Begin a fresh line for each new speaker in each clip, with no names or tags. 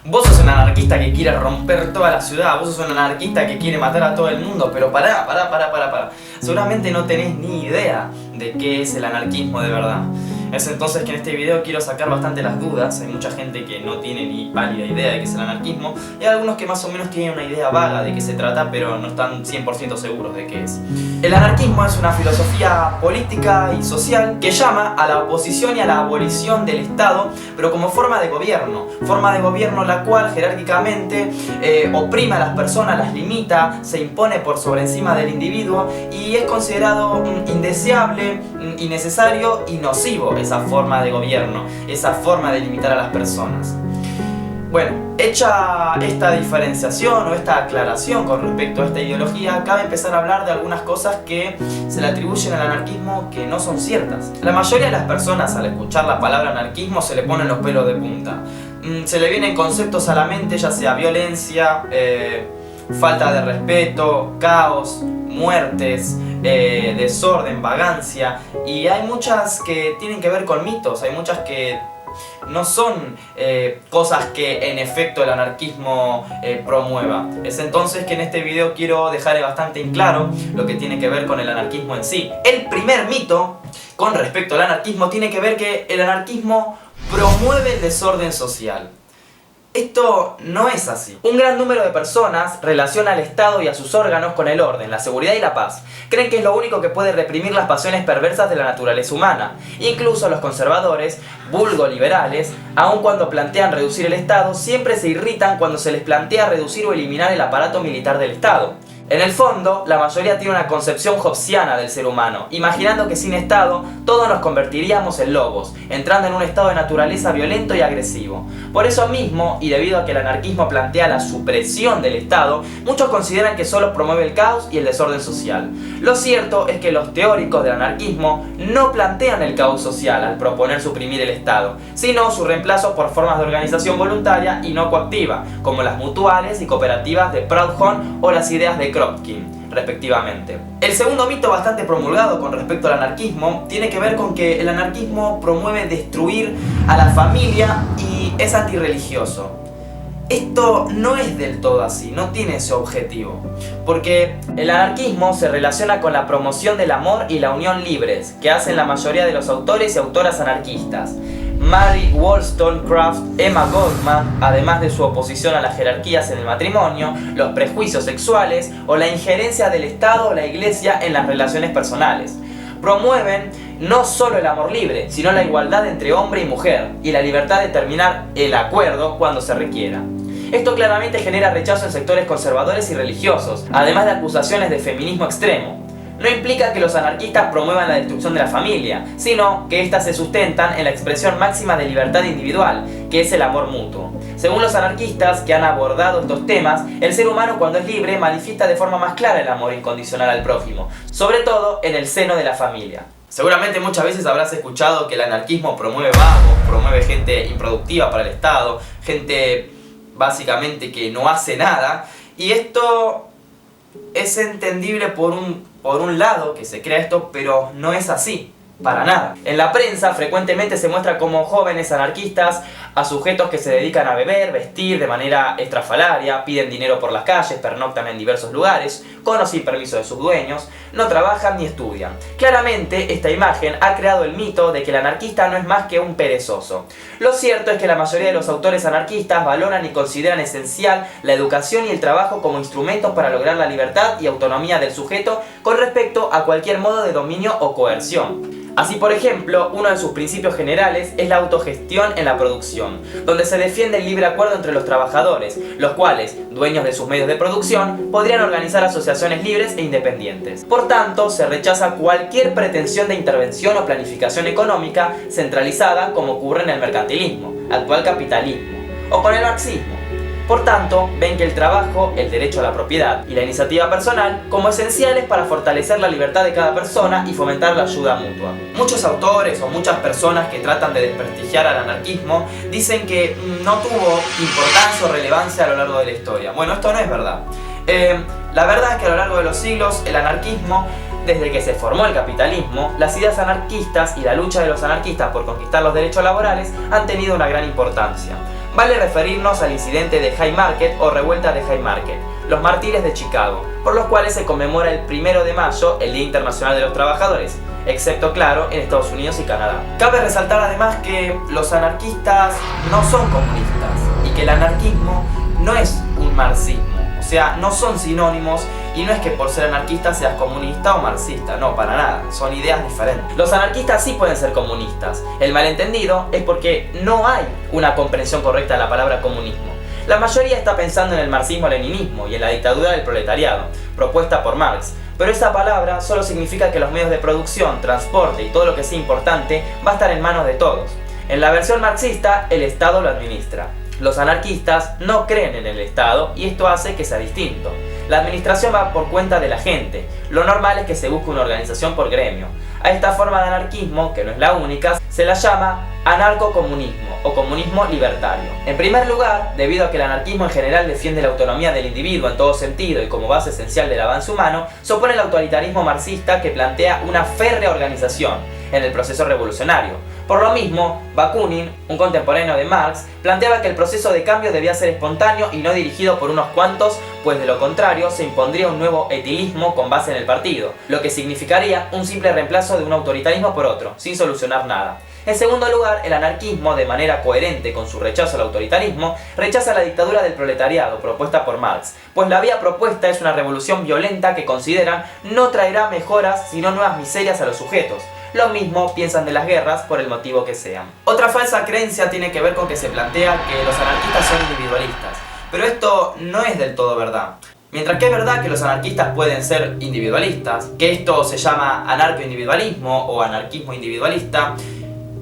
Vos sos un anarquista que quiere romper toda la ciudad, vos sos un anarquista que quiere matar a todo el mundo, pero pará. Seguramente no tenés ni idea de qué es el anarquismo de verdad. Es entonces que en este video quiero sacar bastante las dudas. Hay mucha gente que no tiene ni pálida idea de qué es el anarquismo, y hay algunos que más o menos tienen una idea vaga de qué se trata, pero no están 100% seguros de qué es. El anarquismo es una filosofía política y social que llama a la oposición y a la abolición del Estado, pero como forma de gobierno la cual jerárquicamente oprime a las personas, las limita, se impone por sobre encima del individuo, y es considerado indeseable, innecesario y nocivo esa forma de gobierno, esa forma de limitar a las personas. Bueno, hecha esta diferenciación o esta aclaración con respecto a esta ideología, cabe empezar a hablar de algunas cosas que se le atribuyen al anarquismo que no son ciertas. La mayoría de las personas, al escuchar la palabra anarquismo, se le ponen los pelos de punta. Se le vienen conceptos a la mente, ya sea violencia, falta de respeto, caos, muertes, desorden, vagancia, y hay muchas que tienen que ver con mitos, hay muchas que no son cosas que en efecto el anarquismo promueva. Es entonces que en este video quiero dejar bastante en claro lo que tiene que ver con el anarquismo en sí. El primer mito con respecto al anarquismo tiene que ver que el anarquismo promueve el desorden social. Esto no es así. Un gran número de personas relaciona al Estado y a sus órganos con el orden, la seguridad y la paz. Creen que es lo único que puede reprimir las pasiones perversas de la naturaleza humana. Incluso los conservadores, vulgo liberales, aun cuando plantean reducir el Estado, siempre se irritan cuando se les plantea reducir o eliminar el aparato militar del Estado. En el fondo, la mayoría tiene una concepción hobbesiana del ser humano, imaginando que sin Estado todos nos convertiríamos en lobos, entrando en un estado de naturaleza violento y agresivo. Por eso mismo, y debido a que el anarquismo plantea la supresión del Estado, muchos consideran que solo promueve el caos y el desorden social. Lo cierto es que los teóricos del anarquismo no plantean el caos social al proponer suprimir el Estado, sino su reemplazo por formas de organización voluntaria y no coactiva, como las mutuales y cooperativas de Proudhon o las ideas de Kropotkin, respectivamente. El segundo mito bastante promulgado con respecto al anarquismo tiene que ver con que el anarquismo promueve destruir a la familia y es antirreligioso. Esto no es del todo así, no tiene ese objetivo, porque el anarquismo se relaciona con la promoción del amor y la unión libres, que hacen la mayoría de los autores y autoras anarquistas. Mary Wollstonecraft, Emma Goldman, además de su oposición a las jerarquías en el matrimonio, los prejuicios sexuales o la injerencia del Estado o la Iglesia en las relaciones personales. Promueven no solo el amor libre, sino la igualdad entre hombre y mujer y la libertad de terminar el acuerdo cuando se requiera. Esto claramente genera rechazo en sectores conservadores y religiosos, además de acusaciones de feminismo extremo. No implica que los anarquistas promuevan la destrucción de la familia, sino que éstas se sustentan en la expresión máxima de libertad individual, que es el amor mutuo. Según los anarquistas que han abordado estos temas, el ser humano cuando es libre manifiesta de forma más clara el amor incondicional al prójimo, sobre todo en el seno de la familia. Seguramente muchas veces habrás escuchado que el anarquismo promueve vagos, promueve gente improductiva para el Estado, gente básicamente que no hace nada, y esto es entendible por un lado que se crea esto, pero no es así, para nada. En la prensa frecuentemente se muestra como jóvenes anarquistas a sujetos que se dedican a beber, vestir de manera estrafalaria, piden dinero por las calles, pernoctan en diversos lugares, con o sin permiso de sus dueños, no trabajan ni estudian. Claramente esta imagen ha creado el mito de que el anarquista no es más que un perezoso. Lo cierto es que la mayoría de los autores anarquistas valoran y consideran esencial la educación y el trabajo como instrumentos para lograr la libertad y autonomía del sujeto con respecto a cualquier modo de dominio o coerción. Así, por ejemplo, uno de sus principios generales es la autogestión en la producción, donde se defiende el libre acuerdo entre los trabajadores, los cuales, dueños de sus medios de producción, podrían organizar asociaciones libres e independientes. Por tanto, se rechaza cualquier pretensión de intervención o planificación económica centralizada como ocurre en el mercantilismo, actual capitalismo, o con el marxismo. Por tanto, ven que el trabajo, el derecho a la propiedad y la iniciativa personal como esenciales para fortalecer la libertad de cada persona y fomentar la ayuda mutua. Muchos autores o muchas personas que tratan de desprestigiar al anarquismo dicen que no tuvo importancia o relevancia a lo largo de la historia. Bueno, esto no es verdad. La verdad es que a lo largo de los siglos el anarquismo, desde que se formó el capitalismo, las ideas anarquistas y la lucha de los anarquistas por conquistar los derechos laborales han tenido una gran importancia. Vale referirnos al incidente de Haymarket o revuelta de Haymarket, los mártires de Chicago, por los cuales se conmemora el 1 de mayo, el Día Internacional de los Trabajadores, excepto, claro, en Estados Unidos y Canadá. Cabe resaltar además que los anarquistas no son comunistas y que el anarquismo no es un marxismo, o sea, no son sinónimos y no es que por ser anarquista seas comunista o marxista, no, para nada, son ideas diferentes. Los anarquistas sí pueden ser comunistas, el malentendido es porque no hay una comprensión correcta de la palabra comunismo. La mayoría está pensando en el marxismo-leninismo y en la dictadura del proletariado, propuesta por Marx. Pero esa palabra solo significa que los medios de producción, transporte y todo lo que sea importante va a estar en manos de todos. En la versión marxista, el Estado lo administra. Los anarquistas no creen en el Estado y esto hace que sea distinto. La administración va por cuenta de la gente. Lo normal es que se busque una organización por gremio. A esta forma de anarquismo, que no es la única, se la llama anarcocomunismo o comunismo libertario. En primer lugar, debido a que el anarquismo en general defiende la autonomía del individuo en todo sentido y como base esencial del avance humano, se opone al autoritarismo marxista que plantea una férrea organización en el proceso revolucionario. Por lo mismo, Bakunin, un contemporáneo de Marx, planteaba que el proceso de cambio debía ser espontáneo y no dirigido por unos cuantos, pues de lo contrario se impondría un nuevo etilismo con base en el partido, lo que significaría un simple reemplazo de un autoritarismo por otro, sin solucionar nada. En segundo lugar, el anarquismo, de manera coherente con su rechazo al autoritarismo, rechaza la dictadura del proletariado propuesta por Marx, pues la vía propuesta es una revolución violenta que consideran no traerá mejoras sino nuevas miserias a los sujetos. Lo mismo piensan de las guerras por el motivo que sean. Otra falsa creencia tiene que ver con que se plantea que los anarquistas son individualistas, pero esto no es del todo verdad. Mientras que es verdad que los anarquistas pueden ser individualistas, que esto se llama anarcoindividualismo o anarquismo individualista,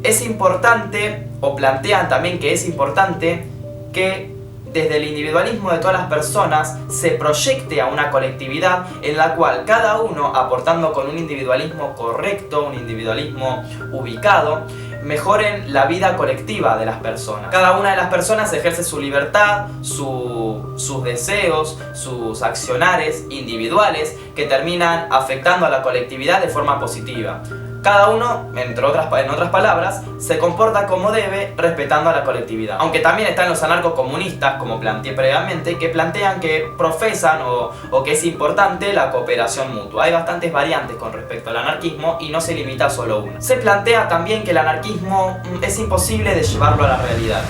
es importante, o plantean también que es importante, que desde el individualismo de todas las personas se proyecte a una colectividad en la cual cada uno, aportando con un individualismo correcto, un individualismo ubicado, mejoren la vida colectiva de las personas. Cada una de las personas ejerce su libertad, sus deseos, sus accionares individuales que terminan afectando a la colectividad de forma positiva. Cada uno, en otras palabras, se comporta como debe, respetando a la colectividad. Aunque también están los anarcocomunistas, como planteé previamente, que plantean que profesan o que es importante la cooperación mutua. Hay bastantes variantes con respecto al anarquismo y no se limita a solo una. Se plantea también que el anarquismo es imposible de llevarlo a la realidad.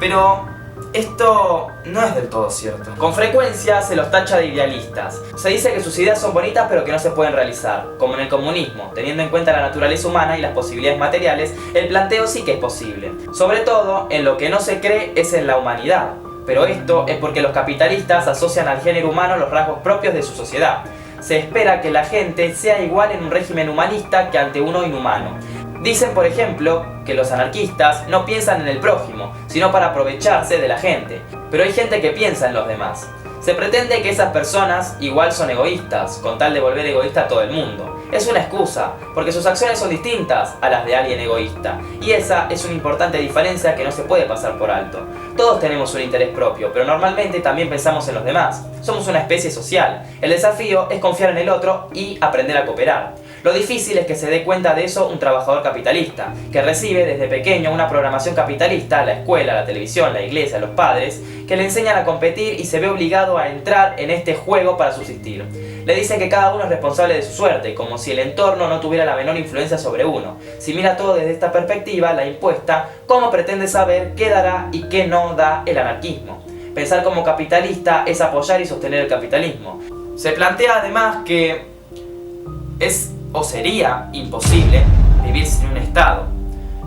Pero esto no es del todo cierto. Con frecuencia se los tacha de idealistas. Se dice que sus ideas son bonitas pero que no se pueden realizar, como en el comunismo. Teniendo en cuenta la naturaleza humana y las posibilidades materiales, el planteo sí que es posible. Sobre todo, en lo que no se cree es en la humanidad. Pero esto es porque los capitalistas asocian al género humano los rasgos propios de su sociedad. Se espera que la gente sea igual en un régimen humanista que ante uno inhumano. Dicen, por ejemplo, que los anarquistas no piensan en el prójimo, sino para aprovecharse de la gente. Pero hay gente que piensa en los demás. Se pretende que esas personas igual son egoístas, con tal de volver egoísta a todo el mundo. Es una excusa, porque sus acciones son distintas a las de alguien egoísta. Y esa es una importante diferencia que no se puede pasar por alto. Todos tenemos un interés propio, pero normalmente también pensamos en los demás. Somos una especie social. El desafío es confiar en el otro y aprender a cooperar. Lo difícil es que se dé cuenta de eso un trabajador capitalista, que recibe desde pequeño una programación capitalista, la escuela, la televisión, la iglesia, los padres, que le enseñan a competir y se ve obligado a entrar en este juego para subsistir. Le dicen que cada uno es responsable de su suerte, como si el entorno no tuviera la menor influencia sobre uno. Si mira todo desde esta perspectiva, la impuesta, ¿cómo pretende saber qué dará y qué no da el anarquismo? Pensar como capitalista es apoyar y sostener el capitalismo. Se plantea además que es o sería imposible vivir sin un Estado.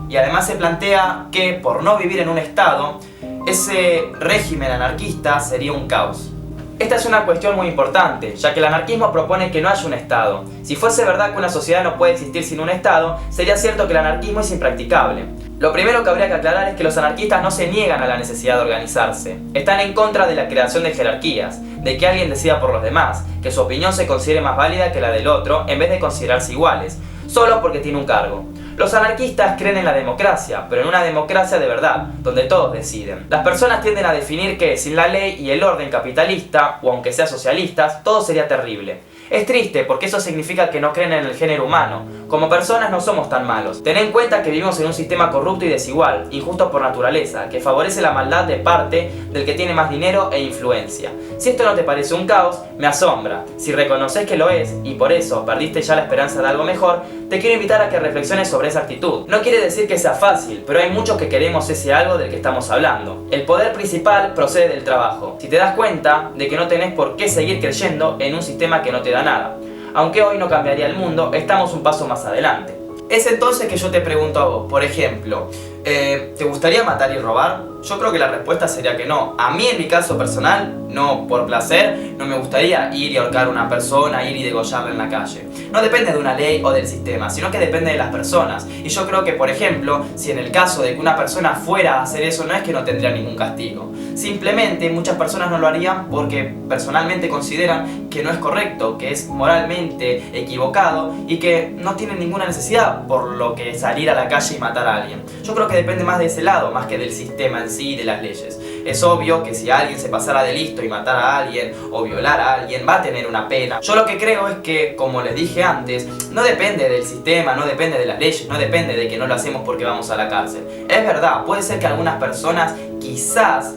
Y además se plantea que por no vivir en un Estado, ese régimen anarquista sería un caos. Esta es una cuestión muy importante, ya que el anarquismo propone que no haya un Estado. Si fuese verdad que una sociedad no puede existir sin un Estado, sería cierto que el anarquismo es impracticable. Lo primero que habría que aclarar es que los anarquistas no se niegan a la necesidad de organizarse. Están en contra de la creación de jerarquías, de que alguien decida por los demás, que su opinión se considere más válida que la del otro, en vez de considerarse iguales, solo porque tiene un cargo. Los anarquistas creen en la democracia, pero en una democracia de verdad, donde todos deciden. Las personas tienden a definir que sin la ley y el orden capitalista, o aunque sea socialistas, todo sería terrible. Es triste porque eso significa que no creen en el género humano. Como personas no somos tan malos. Ten en cuenta que vivimos en un sistema corrupto y desigual, injusto por naturaleza, que favorece la maldad de parte del que tiene más dinero e influencia. Si esto no te parece un caos, me asombra. Si reconoces que lo es, y por eso perdiste ya la esperanza de algo mejor, te quiero invitar a que reflexiones sobre esa actitud. No quiere decir que sea fácil, pero hay muchos que queremos ese algo del que estamos hablando. El poder principal procede del trabajo. Si te das cuenta de que no tenés por qué seguir creyendo en un sistema que no te da nada. Aunque hoy no cambiaría el mundo, estamos un paso más adelante. Es entonces que yo te pregunto a vos, por ejemplo, ¿te gustaría matar y robar? Yo creo que la respuesta sería que no. A mí, en mi caso personal, no por placer, no me gustaría ir y ahorcar a una persona, ir y degollarla en la calle. No depende de una ley o del sistema, sino que depende de las personas. Y yo creo que, por ejemplo, si en el caso de que una persona fuera a hacer eso, no es que no tendría ningún castigo. Simplemente muchas personas no lo harían porque personalmente consideran que no es correcto, que es moralmente equivocado y que no tienen ninguna necesidad por lo que salir a la calle y matar a alguien. Yo creo que depende más de ese lado, más que del sistema en sí y de las leyes. Es obvio que si alguien se pasara de listo y matara a alguien o violara a alguien, va a tener una pena. Yo lo que creo es que, como les dije antes, no depende del sistema, no depende de las leyes, no depende de que no lo hacemos porque vamos a la cárcel. Es verdad, puede ser que algunas personas quizás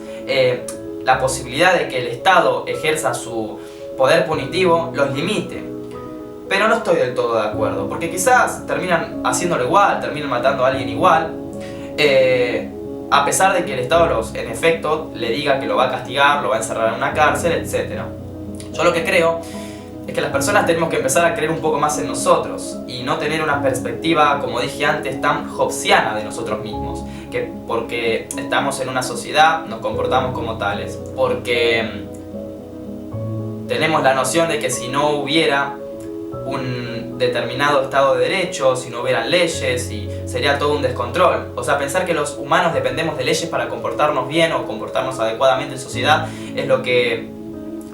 la posibilidad de que el Estado ejerza su poder punitivo los limite. Pero no estoy del todo de acuerdo, porque quizás terminan haciéndolo igual, terminan matando a alguien igual, a pesar de que el Estado en efecto le diga que lo va a castigar, lo va a encerrar en una cárcel, etc. Yo lo que creo es que las personas tenemos que empezar a creer un poco más en nosotros y no tener una perspectiva, como dije antes, tan hobbesiana de nosotros mismos. Que porque estamos en una sociedad nos comportamos como tales, porque tenemos la noción de que si no hubiera un determinado estado de derecho, si no hubieran leyes, y sería todo un descontrol. O sea, pensar que los humanos dependemos de leyes para comportarnos bien o comportarnos adecuadamente en sociedad es lo que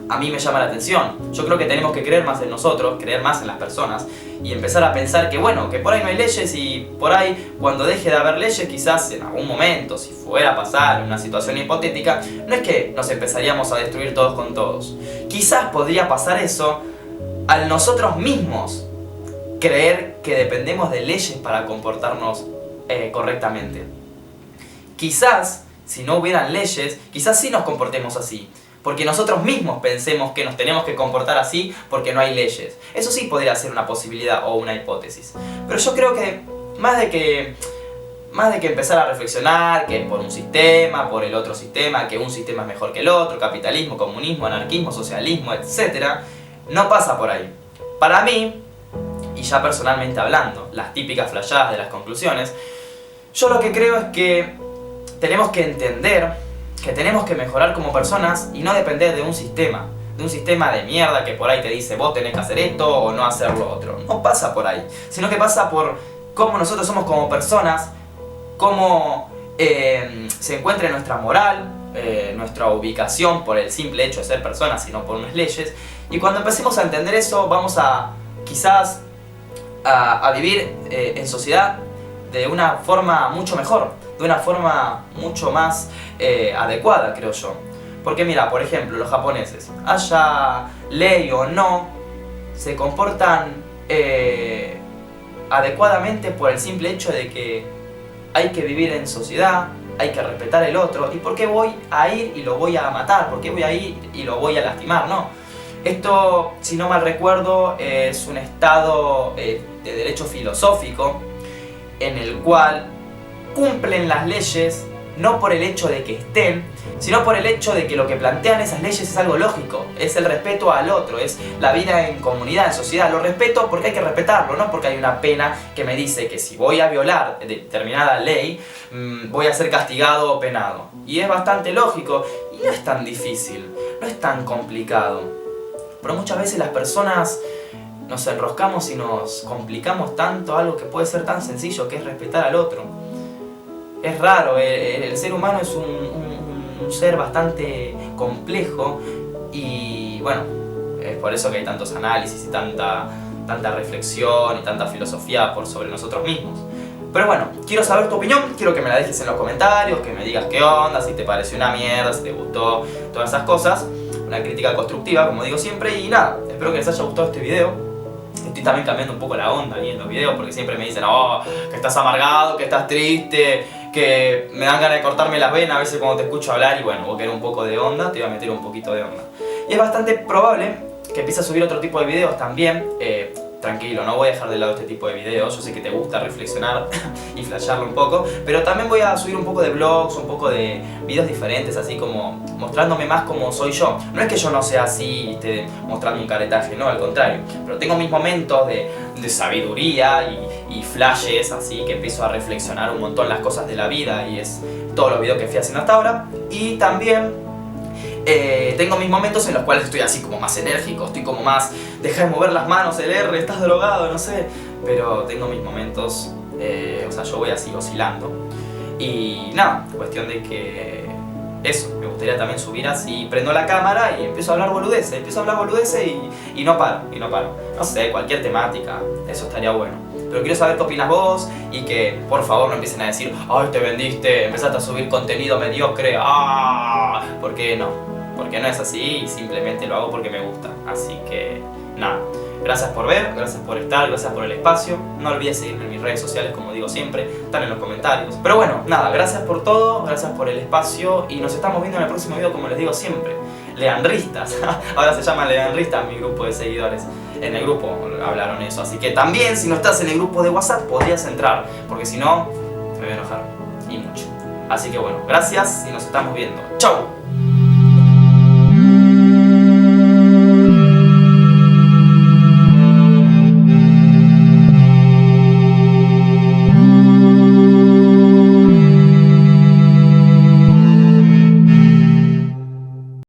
a mí me llama la atención. Yo creo que tenemos que creer más en nosotros, creer más en las personas y empezar a pensar que bueno, que por ahí no hay leyes y por ahí cuando deje de haber leyes quizás en algún momento, si fuera a pasar una situación hipotética, no es que nos empezaríamos a destruir todos con todos. Quizás podría pasar eso al nosotros mismos creer que dependemos de leyes para comportarnos correctamente. Quizás, si no hubieran leyes, quizás sí nos comportemos así, porque nosotros mismos pensemos que nos tenemos que comportar así porque no hay leyes. Eso sí podría ser una posibilidad o una hipótesis. Pero yo creo que más de que empezar a reflexionar que por un sistema, por el otro sistema, que un sistema es mejor que el otro, capitalismo, comunismo, anarquismo, socialismo, etc., no pasa por ahí. Para mí, y ya personalmente hablando, las típicas flashadas de las conclusiones, yo lo que creo es que tenemos que entender que tenemos que mejorar como personas y no depender de un sistema de mierda que por ahí te dice vos tenés que hacer esto o no hacer lo otro. No pasa por ahí, sino que pasa por cómo nosotros somos como personas, cómo se encuentra nuestra moral, nuestra ubicación por el simple hecho de ser personas y no por unas leyes. Y cuando empecemos a entender eso, vamos a quizás a vivir en sociedad de una forma mucho mejor, de una forma mucho más adecuada, creo yo. Porque mira, por ejemplo, los japoneses, haya ley o no, se comportan adecuadamente por el simple hecho de que hay que vivir en sociedad, hay que respetar el otro. ¿Y por qué voy a ir y lo voy a matar? ¿Por qué voy a ir y lo voy a lastimar? No. Esto, si no mal recuerdo, es un estado de derecho filosófico en el cual cumplen las leyes no por el hecho de que estén, sino por el hecho de que lo que plantean esas leyes es algo lógico, es el respeto al otro, es la vida en comunidad, en sociedad. Lo respeto porque hay que respetarlo, no porque hay una pena que me dice que si voy a violar determinada ley, voy a ser castigado o penado. Y es bastante lógico y no es tan difícil, no es tan complicado. Pero muchas veces las personas nos enroscamos y nos complicamos tanto algo que puede ser tan sencillo, que es respetar al otro. Es raro, el ser humano es un ser bastante complejo y bueno, es por eso que hay tantos análisis y tanta reflexión y tanta filosofía sobre nosotros mismos. Pero bueno, quiero saber tu opinión, quiero que me la dejes en los comentarios, que me digas qué onda, si te pareció una mierda, si te gustó, todas esas cosas. Una crítica constructiva, como digo siempre, y nada, espero que les haya gustado este video. Estoy también cambiando un poco la onda ahí en los videos, porque siempre me dicen, oh, que estás amargado, que estás triste, que me dan ganas de cortarme las venas a veces cuando te escucho hablar, y bueno, vos querés un poco de onda, te voy a meter un poquito de onda. Y es bastante probable que empiece a subir otro tipo de videos también. Tranquilo, no voy a dejar de lado este tipo de videos, yo sé que te gusta reflexionar y flashearlo un poco, pero también voy a subir un poco de vlogs, un poco de videos diferentes, así como mostrándome más como soy yo. No es que yo no sea así, esté mostrando un caretaje, no, al contrario, pero tengo mis momentos de sabiduría y flashes, así que empiezo a reflexionar un montón las cosas de la vida, y es todos los videos que fui haciendo hasta ahora. Y también tengo mis momentos en los cuales estoy así como más enérgico, estoy como más, deja de mover las manos, el R, estás drogado, no sé. Pero tengo mis momentos, o sea, yo voy así oscilando. Y nada, cuestión de que eso, me gustaría también subir así, prendo la cámara y empiezo a hablar boludeces, y no paro, No sé, cualquier temática, eso estaría bueno. Pero quiero saber qué opinas vos, y que por favor no empiecen a decir, ay, te vendiste, empezaste a subir contenido mediocre, ah, ¿por qué no? Porque no es así, y simplemente lo hago porque me gusta. Así que nada, gracias por ver, gracias por estar, gracias por el espacio. No olvides seguirme en mis redes sociales, como digo siempre, están en los comentarios. Pero bueno, nada, gracias por todo, gracias por el espacio, y nos estamos viendo en el próximo video, como les digo siempre. Leandristas, ahora se llama Leandristas mi grupo de seguidores. En el grupo hablaron eso, así que también si no estás en el grupo de WhatsApp podrías entrar, porque si no me voy a enojar, y mucho. Así que bueno, gracias y nos estamos viendo. ¡Chau!